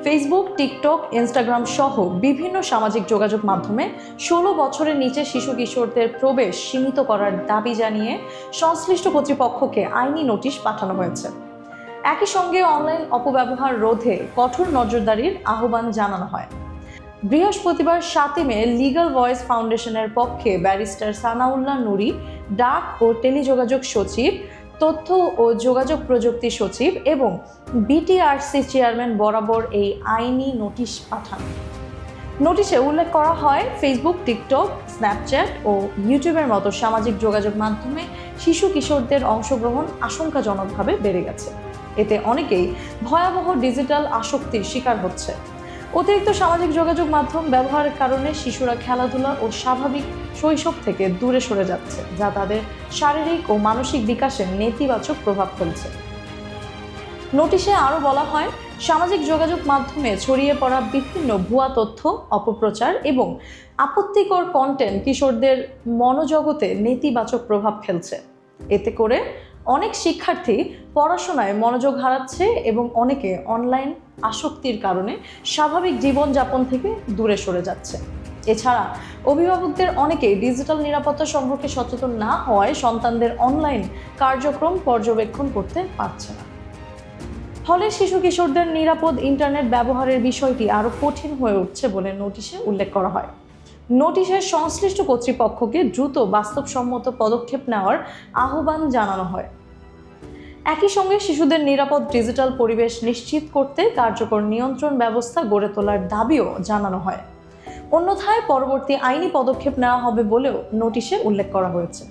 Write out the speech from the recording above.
Facebook, TikTok, Instagram সহ বিভিন্ন সামাজিক যোগাযোগ মাধ্যমে 16 বছরের নিচে শিশু কিশোরদের প্রবেশ সীমিত করার দাবি জানিয়ে সংশ্লিষ্ট কর্তৃপক্ষকে আইনি নোটিশ পাঠানো হয়েছে। একই সঙ্গে অনলাইন অপব্যবহার রোধে কঠোর নজরদারির আহ্বান জানানো হয়। বৃহস্পতিবার 7 মে লিগ্যাল ভয়েস ফাউন্ডেশনের পক্ষে ব্যারিস্টার সানাউল্লাহ নুরি, ডাক ও টেলিযোগাযোগ সচিব, তথ্য ও যোগাযোগ প্রযুক্তি সচিব এবং বিটিআরসি চেয়ারম্যান বরাবর এই আইনি নোটিশ পাঠান। নোটিশে উল্লেখ করা হয়, ফেসবুক, টিকটক, স্ন্যাপচ্যাট ও ইউটিউবের মতো সামাজিক যোগাযোগ মাধ্যমে শিশু কিশোরদের অংশগ্রহণ আশঙ্কাজনকভাবে বেড়ে গেছে। এতে অনেকেই ভয়াবহ ডিজিটাল আসক্তির শিকার হচ্ছে। অতিরিক্ত সামাজিক যোগাযোগ মাধ্যম ব্যবহারের কারণে শিশুরা খেলাধুলা ও স্বাভাবিক শৈশব থেকে দূরে সরে যাচ্ছে, যা তাদের শারীরিক ও মানসিক বিকাশে নেতিবাচক প্রভাব ফেলছে। নোটিশে আরও বলা হয়, সামাজিক যোগাযোগ মাধ্যমে ছড়িয়ে পড়া বিভিন্ন ভুয়া তথ্য, অপপ্রচার এবং আপত্তিকর কন্টেন্ট কিশোরদের মনোজগতে নেতিবাচক প্রভাব ফেলছে। এতে করে অনেক শিক্ষার্থী পড়াশোনায় মনোযোগ হারাচ্ছে এবং অনেকে অনলাইন আসক্তির কারণে স্বাভাবিক জীবনযাপন থেকে দূরে সরে যাচ্ছে। এছাড়া অভিভাবকদের অনেকেই ডিজিটাল নিরাপত্তা সম্পর্কে সচেতন না হওয়ায় সন্তানদের অনলাইন কার্যক্রম পর্যবেক্ষণ করতে পারছে না। ফলে শিশু কিশোরদের নিরাপদ ইন্টারনেট ব্যবহারের বিষয়টি আরও কঠিন হয়ে উঠছে বলে নোটিশে উল্লেখ করা হয়। নোটিশে সংশ্লিষ্ট কর্তৃপক্ষকে দ্রুত বাস্তবসম্মত পদক্ষেপ নেওয়ার আহ্বান জানানো হয়। একই সঙ্গে শিশুদের নিরাপদ ডিজিটাল পরিবেশ নিশ্চিত করতে কার্যকর নিয়ন্ত্রণ ব্যবস্থা গড়ে তোলার দাবিও জানানো হয়। অন্যথায় পরবর্তী আইনি পদক্ষেপ নেওয়া হবে বলেও নোটিশে উল্লেখ করা হয়েছে।